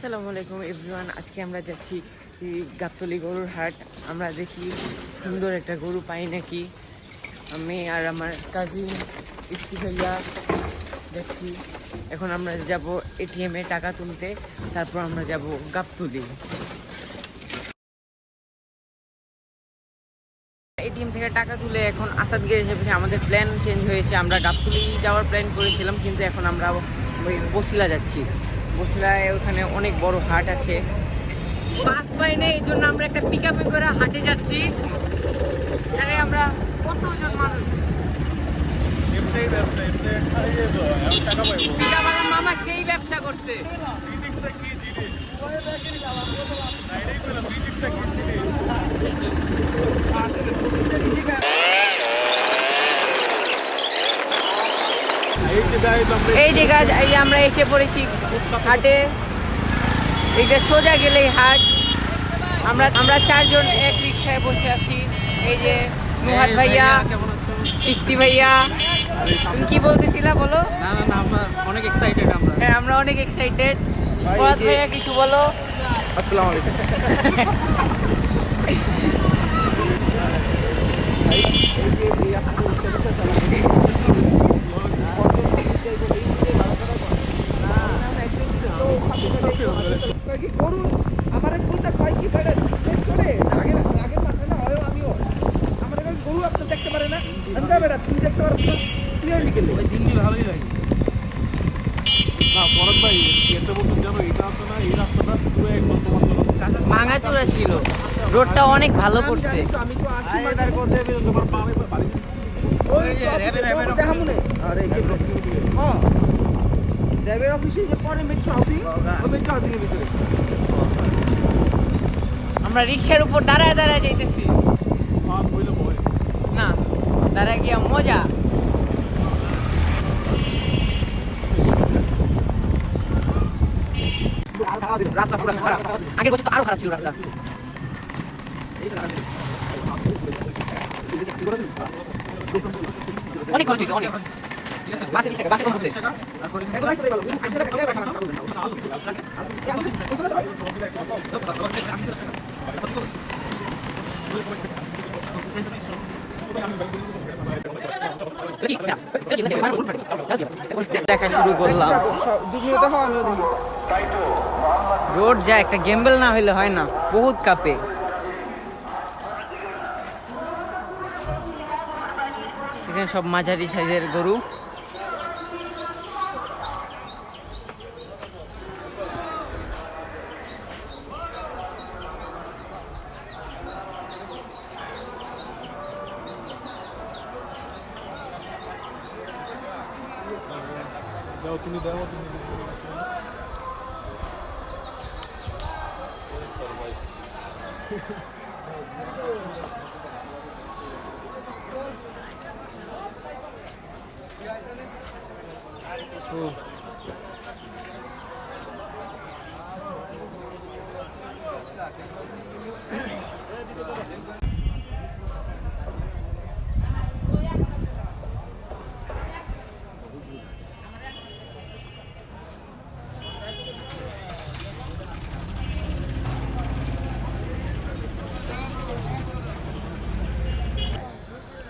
আসসালামু আলাইকুম এভরিওয়ান। আজকে আমরা যাচ্ছি গাবতলী গরুর হাট। আমরা দেখি সুন্দর একটা গরু পাই নাকি। আমি আর আমার কাজিন ইস্তি ভাইয়া যাচ্ছি। এখন আমরা যাব এটিএমে টাকা তুলতে, তারপর আমরা যাব গাবতলী। এটিএম থেকে টাকা তুলে এখন আসাদগির হিসেবে আমাদের প্ল্যান চেঞ্জ হয়েছে। আমরা গাবতলী যাওয়ার প্ল্যান করেছিলাম, কিন্তু এখন আমরা ওই বসিলা যাচ্ছি। বসিলায় ওখানে অনেক বড় হাট আছে, বাস পাই নেই, এই জন্য আমরা একটা পিক আপে করে হাটে যাচ্ছি। এখানে আমরা কতজন মানুষ, মামা সেই ব্যবসা করছে। এই যে গাছ, এই আমরা এসে পড়েছি হাটে। এইটা সোজা গেলেই হাট। আমরা চারজন এক রিক্সায় বসে আছি। এই যে নুহাদ ভাইয়া, ইফতি ভাইয়া। তুমি কি বলতেছিলা বলো? না আমরা অনেক এক্সাইটেড। হ্যাঁ, আমরা অনেক এক্সাইটেড। ফরাদ ভাইয়া কিছু বলো। আসসালামু আলাইকুম। ভাঙাচোরা ছিল, রোডটা অনেক ভালো করছে। আমরা রিক্সার উপর দাঁড়ায় দাঁড়ায় যাইতেছি না, দাঁড়ায় গিয়া মজা। রাস্তা পুরো খারাপ, আগের বছর তো আরো খারাপ ছিল রাস্তা। অনেক খরচ হয়েছে, অনেক। বাসে 20 টাকা, বাসে কম হচ্ছে। দেখা শুরু করলাম। রোড যা একটা গেম্বল না হইলে হয় না, বহুত কাপে। এখানে সব মাঝারি সাইজের গরু।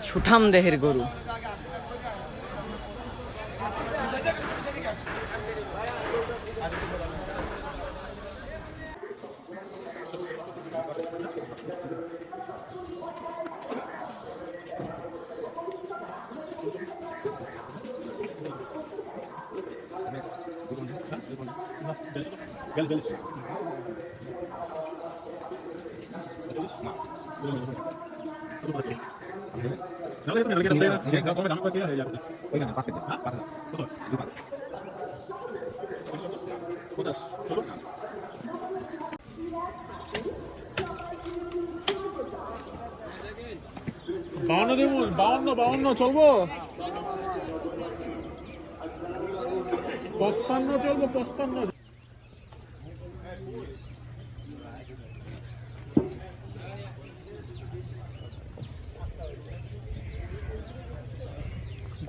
সুঠাম দেহের গরু। বাউন্ন চলবো, 55 চলবো, 55।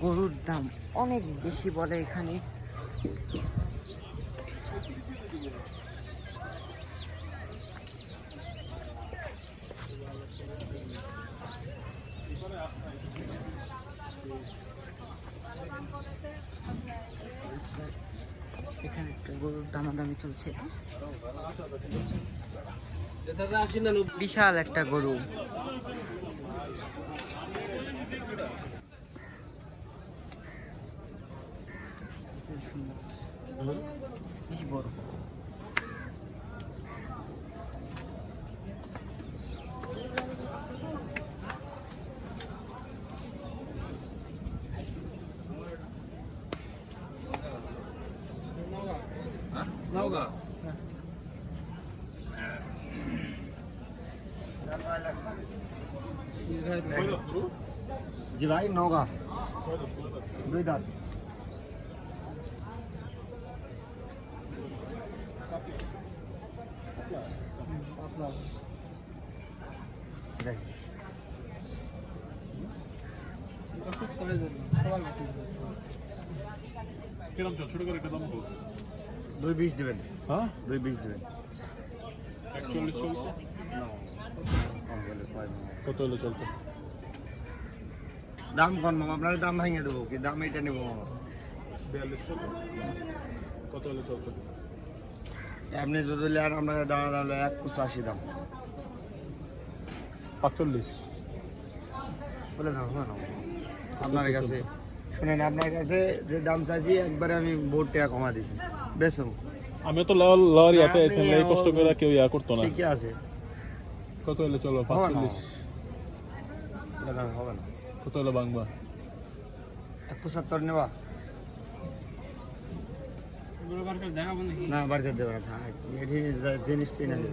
গরুর দাম অনেক বেশি বলে এখানে। দামাদামি চলছে। বিশাল একটা গরু। বেশি বড়। जी भाई नौगा दुई दांत কিরম ছোট করে একটা দাম বল। 2.20 দিবেন হ্যাঁ 2.20 দিবেন 41 চলতো। কম বলে কয় মামা। কত হলে চলতো? দাম কম মামা আপনার দাম ভেঙে দেবো কি দাম এটা নেবো মামা 42 চলতো। কত হলে চলতো? এমনি যদি আর আপনাকে দাম দাম 1.85 দাম 45 বলে দাও না আপনার কাছে শুনেন আপনার কাছে যে দাম চাইছি একবারে আমি বহুত টাকা কমা দিছি বেশম আমি তো লরি হাতে আইছেন এই কষ্ট করে কেউ ইয়া করতো না। ঠিকই আছে কত হলে চলবে? হবে না। 45 এটা দাম হবে না কত হলে বাংবা? 1.75 নেবা না বাড়িতে দেবে না থাক এটি জিনিস কিনে নেবে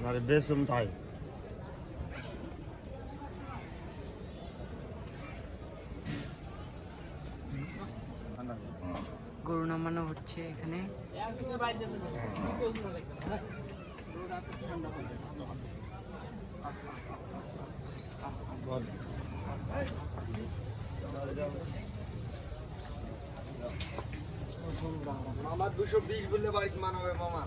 মানে বেশম তাই গরু নামানো হচ্ছে এখানে। মামা 220 বললে বাড়িতে মানাবে মামা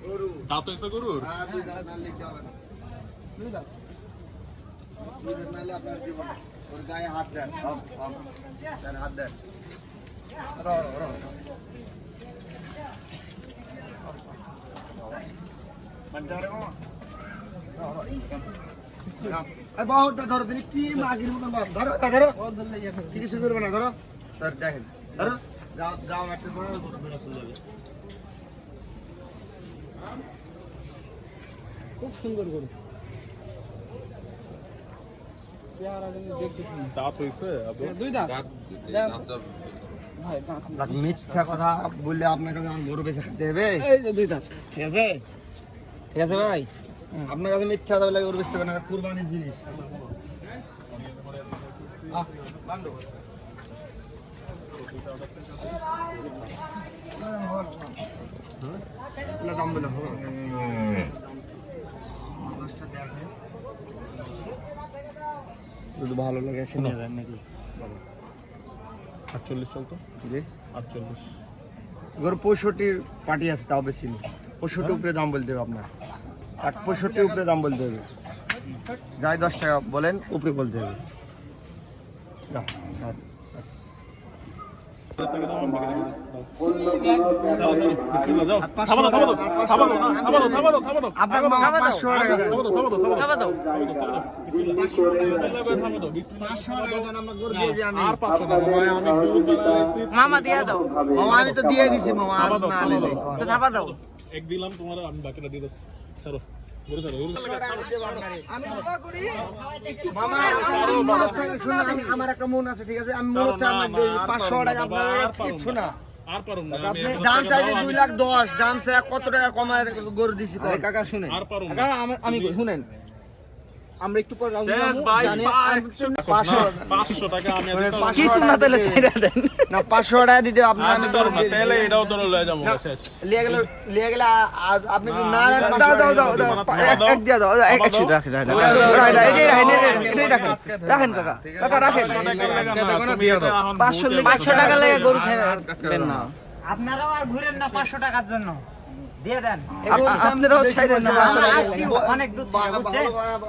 গরু দাঁত হইছে গরুর? হ্যাঁ দুই দাঁত না লিখতে হবে না দুই দাঁত নাহলে আপনার জীবন ওর গায়ে হাত দেন দেন হাত দেন বহুটা ধরো তুমি কি মাগির মতন ধরো ধরো কিছু করবে না ধরো দেখেন ধরো যাও যাও একটা করে চলে যাবে খুব সুন্দর গরু। দাঁত হইছে? দুই দাঁত। মিথ্যা কথা বললে আপনার কাছে আমার গরু বেঁচে খেতে হবে এই যে দুই দাঁত। ঠিক আছে ঠিক আছে ভাই আপনার কাছে মিথ্যা কথা বলে গরু বেচতে হবে না কুরবানির জিনিস দাম বলে হবে যদি ভালো লাগে শুনে দেন নাকি 48 চলতো? জি 48 গরু 65 পার্টি আছে তাও বেশি নেই 65 উপরে দাম বলতে হবে আপনার 65 উপরে দাম বলতে হবে যাই 10 টাকা বলেন উপরে বলতে হবে যাও, যাও। বিসমিল্লাহ যাও। আর 500 টাকা, আর 500 টাকা। আপনার মামা 500 টাকা দেন। খাওয়া দাও। 500 টাকা দেন, আমরা গরু দিয়ে দিই আমি। আর 500 টাকা ভাই, আমি গরু বানাইছি। মামা দিয়া দাও। মামা আমি তো দিয়ে দিছি মামা আর থাবা দাও, না থাবা আনলে দাও। তো থাপা দাও। এক দিলাম তোমার, আমি বাকিটা দিয়ে দাও। ছাড়ো গরু ছাড়ো, গরু ছাড়ো। মামা আমি মূলত থেকে শুনুন, আমার একটা মন আছে ঠিক আছে আমি মূলত আপনাকে 500 টাকা আপনার কিচ্ছু না আর পারুম না আমি আপনি এখন দাম টাকা চাইছেন পাবো। 2,10,000 দাম চাই কত টাকা কমায় গরু দিছি কাকা শুনেন আর পারুম না। কাকা আমি শুনেন আমরা একটু পর রাউন্ড শেষ নামবো ভাই, জানি ভাই। 500 টাকা আমি মানে দিতাম। 500 কিছু না তাহলে ছেড়ে দেন। না 500 টাকা দিতে আপনার আর আমি দিতাম না, তাহলে এটাও ধরে লয়ে যাবো না, শেষ। লিয়ে গেলে আপনি যদি না নেন, দাও দাও দাও দাও এক দিয়া দাও এক একশো রাখেন রাখেন কাকা কাকা রাখেন 500 টাকা লাগে না, তুমি এটা এখন 500 টাকা লাগে গরু খাবেন না। আপনারাও আর ঘুরেন না 500 টাকার জন্য। দিয়ে দেন। আপনারাও ছাইরেন না আসছি অনেক দূর থেকে, বুঝছেন?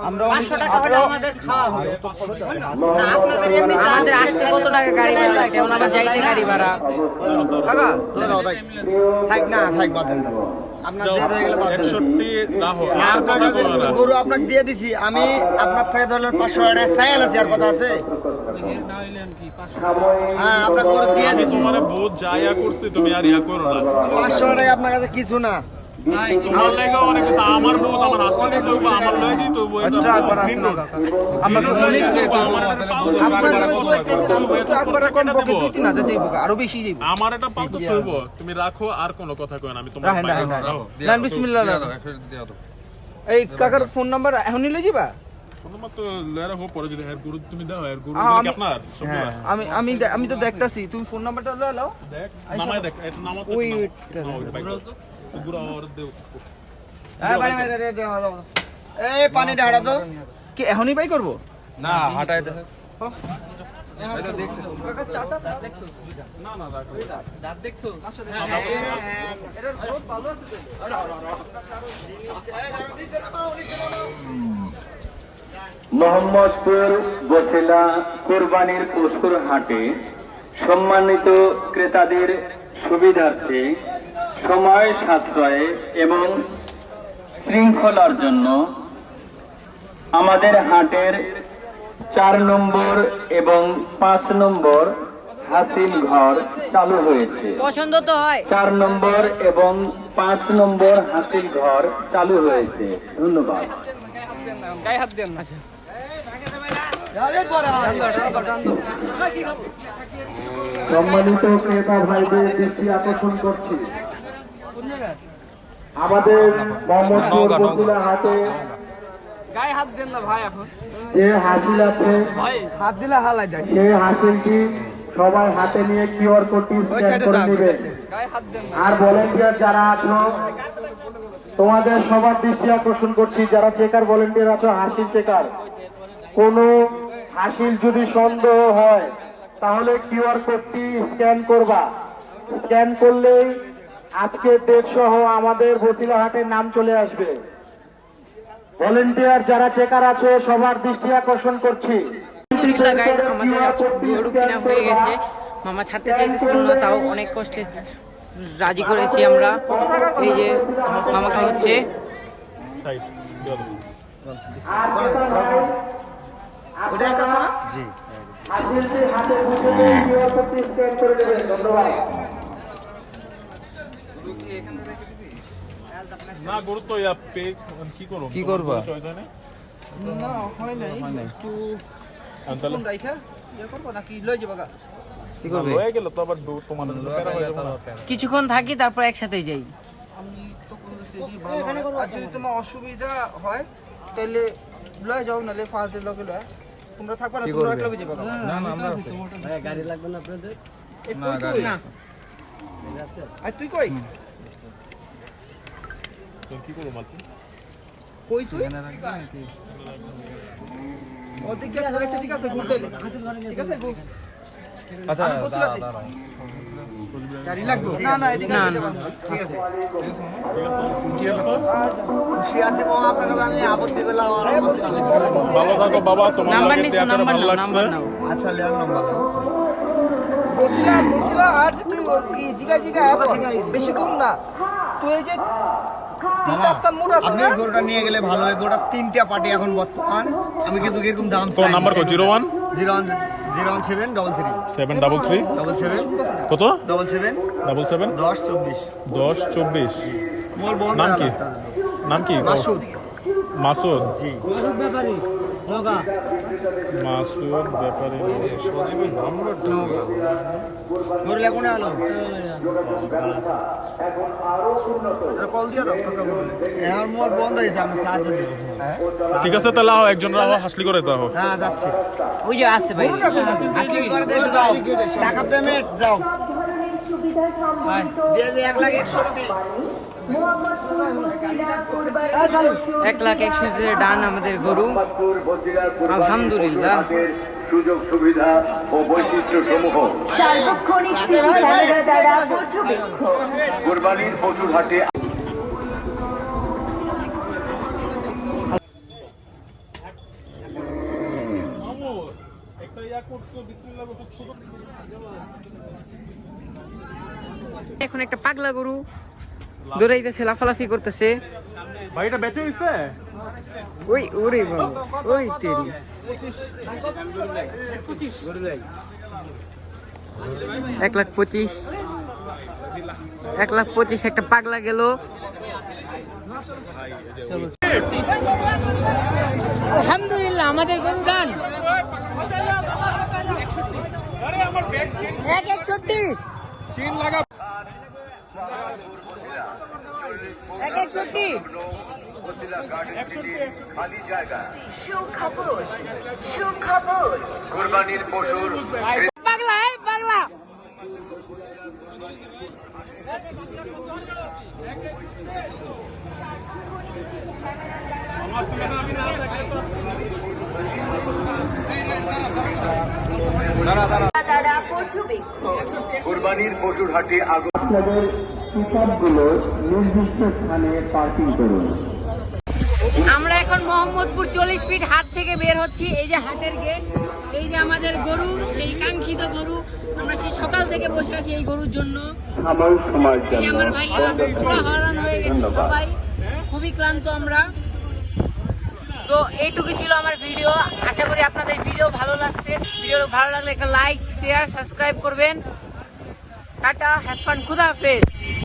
আমরা 500 টাকা হলে আমাদের খাওয়া হবে। না, আপনাদের এমনি আমাদের আসতে কত টাকা গাড়ি ভাড়া লাগে? এখন আমার যাইতে গাড়ি ভাড়া। কাকা দাও থাক না থাক বাদ দেন আপনার যে হয়ে গেলে বাদ দেন 61 না হয় না আপনার কাছে গরু আপনাকে দিয়ে দিছি আমি আপনার থেকে ধরলেন 500 টাকা চাইল আছে আর কথা আছে হ্যাঁ আপনার গরু দিয়ে আমি দিছি তোমারে বহুত জায়া করছি, তুমি আর ইয়া করো না। 500 টাকা আপনার কাছে কিছু না তোমার লাগে অনেক কিছু, আমার বহুত আমার আসতে তো আমার লয়ে যাই তো এটা আমরা অনেক আরো বেশি যাইব আমার এটা পাও তো ছইব, তুমি রাখো আর কোনো কথা কই না, আমি তোমার না বিসমিল্লাহ এই কাকার ফোন নাম্বার এখন নিলে যাবা শুধুমাত্র লেরা হো পরে যদি হের গুরু তুমি দাও, হের গুরু আমি- কি আপনার সব আমি তো দেখতাছি তুমি ফোন নাম্বারটা লয়ে নাও দেখ নামায় দেখ এটা নামাতে ওই গুরু আর দেও এই পানি ঢাড়া তো কি এখনই বাই করব না হাঁটায় দেখে কাকা চাটা না না রাখো এটার গ্রোথ ভালো আছে মোহাম্মদপুর বসিলা কোরবানির পশুর হাটে সম্মানিত ক্রেতাদের সুবিধার্থে সময় সাশ্রয়ে এবং শৃঙ্খলার জন্য আমাদের হাটের 4 নম্বর এবং 5 নম্বর হাসিল ঘর চালু হয়েছে। পছন্দ তো হয়। 4 নম্বর এবং 5 নম্বর হাসিল ঘর চালু হয়েছে। ধন্যবাদ। গায়ে হাত দেন না সম্মানিত ক্রেতা ভাইদের দৃষ্টি আকর্ষণ করছি, আমাদের মোহাম্মদপুর বসিলা হাটে গায়ে হাত দেন না ভাই এখন যে হাসিল আছে হাত দিলে হালাই দেয় সেই হাসিলটি সবাই হাতে নিয়ে কিউআর কোডটি স্ক্যান করে নেবেন। গায়ে হাত দেন না আর ভলেন্টিয়ার যারা আছো তোমাদের সবার দৃষ্টি আকর্ষণ করছি, যারা চেকার ভলেন্টিয়ার আছো, হাসিল চেকার, কোনো হাসিল যদি সন্দেহ হয় তাহলে কিউআর কোডটি স্ক্যান করবা। স্ক্যান করলেই আজকের ডেট সহ আমাদের বসিলা হাটের নাম চলে আসবে। ভলেন্টিয়ার যারা চেকার আছে সবার দৃষ্টি আকর্ষণ করছি। আলহামদুলিল্লাহ গাইস, আমাদের গরু কিনা হয়ে গেছে। মামা ছাড়তে চাইতেছিল না, তাও অনেক কষ্টে রাজি করেছি আমরা। এই যে মামাকে হচ্ছে রাইট দাও ওটা একটা আছে না জি হাসিলটি হাতে বুঝে কিউআর কোডটি স্ক্যান করে নেবেন। ধন্যবাদ। না গুরু তো ইয়া পে কি করবা চয়েস হয় না না হয় নাই একটু কোন রাইখা ইয়া করব নাকি লই যাবা গা কি করবে হয়ে গেল তো আবার তোমার প্যারা হয়ে যাবে না। কিছুক্ষণ থাকি, তারপর একসাথেই যাই। আমি তো বলছি যে ভালো আর যদি তোমার অসুবিধা হয় তাহলে লয়ে যাও নালে ফার্স্ট ডে লগে লয়ে তোমরা থাকবা না, তোমরা এক লগে যাবা না না আমরা গাড়ি লাগবে না আপনাদের না গাড়ি না আর তুই কই তো কি করব মাল কই তুই ওদিকে আচ্ছা ঠিক আছে ঘুরতে এলি। ঠিক আছে ঘুর আচ্ছা আমি বসলাতে গাড়ি লাগবে না না এদিকে না, যেতে না। পারবো না। ঠিক আছে খুশি আছে বাবা, আপনার কাছে আমি আপত্তি করলাম আমার আপত্তি নাই। ভালো থাকো বাবা, তোমার নাম্বার লাগে নিছো, দেয়া করে নাম্বার ভালো নাও, লাগছে। নাম্বার নাও। আচ্ছা লেয়ার নাম্বার বসিলা আর তুই কি জিগা এখন বেশি দূর না তুই এই যে তিন রাস্তা মোড় আছে আপনি না গরুটা নিয়ে গেলে ভালো হয়। গরুটা 3টা পার্টি এখন বর্তমান, আমি কিন্তু এরকম দাম কোন নাম্বার কো 01 017 33 733 77 কত 77 77 10 24 10 24 মোর বন্ধ নাম কি? নাম কি মাসুদ মাসুদ জি মাসুদ ব্যাপারী সজীবের নাম্বার গরু কোনে আলো কল দিয়ে দাও কাকা বলে এখন মোর বন্ধ হয়েছে, আমি সাহায্য দেবো। ঠিক আছে তাহলে আও একজন রাও হাসলি করে দাও। হ্যাঁ যাচ্ছে ওই যে আছে ভাই। আসলে করে দেশে দাও, টাকা পেমেন্ট দাও দিয়ে যে 1,01,000 1,01,000 ডান আমাদের গরু। আলহামদুলিল্লাহ। সুযোগ সুবিধা ও বৈশিষ্ট্য সমূহ সার্বক্ষণিক সিসি ক্যামেরা দ্বারা পর্যবেক্ষণ কোরবানির পশুর হাটে এখন একটা পাগলা গরু দৌড়াইতেছে, লাফালাফি করতেছে। ভাই এটা বেচে হইছে? ওই ওরে বাবা, ওই তেরি 1,25,000 1,25,000 একটা পাগলা গেল। আলহামদুলিল্লাহ আমাদের গরু গান 1,61 সুখবর কুরবানির পশুর পাগলা, এই পাগলা। তারা পর্যবেক্ষক কুরবানির পশুর হাটে আগুন। আপনাদের পিকআপগুলো নির্দিষ্ট স্থানে পার্কিং করুন। আমরা এখন মোহাম্মদপুর 40 ফিট হাট থেকে বের হচ্ছি। এই যে হাটের গেট, এই যে আমাদের গরু, সেই কাঙ্ক্ষিত গরু। আমরা সেই সকাল থেকে বসে আছি এই গরুর জন্য। সাময়িক সময়ের এই যে জন্য আমার ভাইয়া পুরো হয়রান হয়ে গেছে সবাই, খুবই ক্লান্ত আমরা। তো এইটুকু ছিল আমার ভিডিও। আশা করি আপনাদের ভিডিও ভালো লাগছে। ভিডিও ভালো লাগলে একটা লাইক, শেয়ার, সাবস্ক্রাইব করবেন। টাটা, হ্যাভ ফান, খুদা হাফেজ।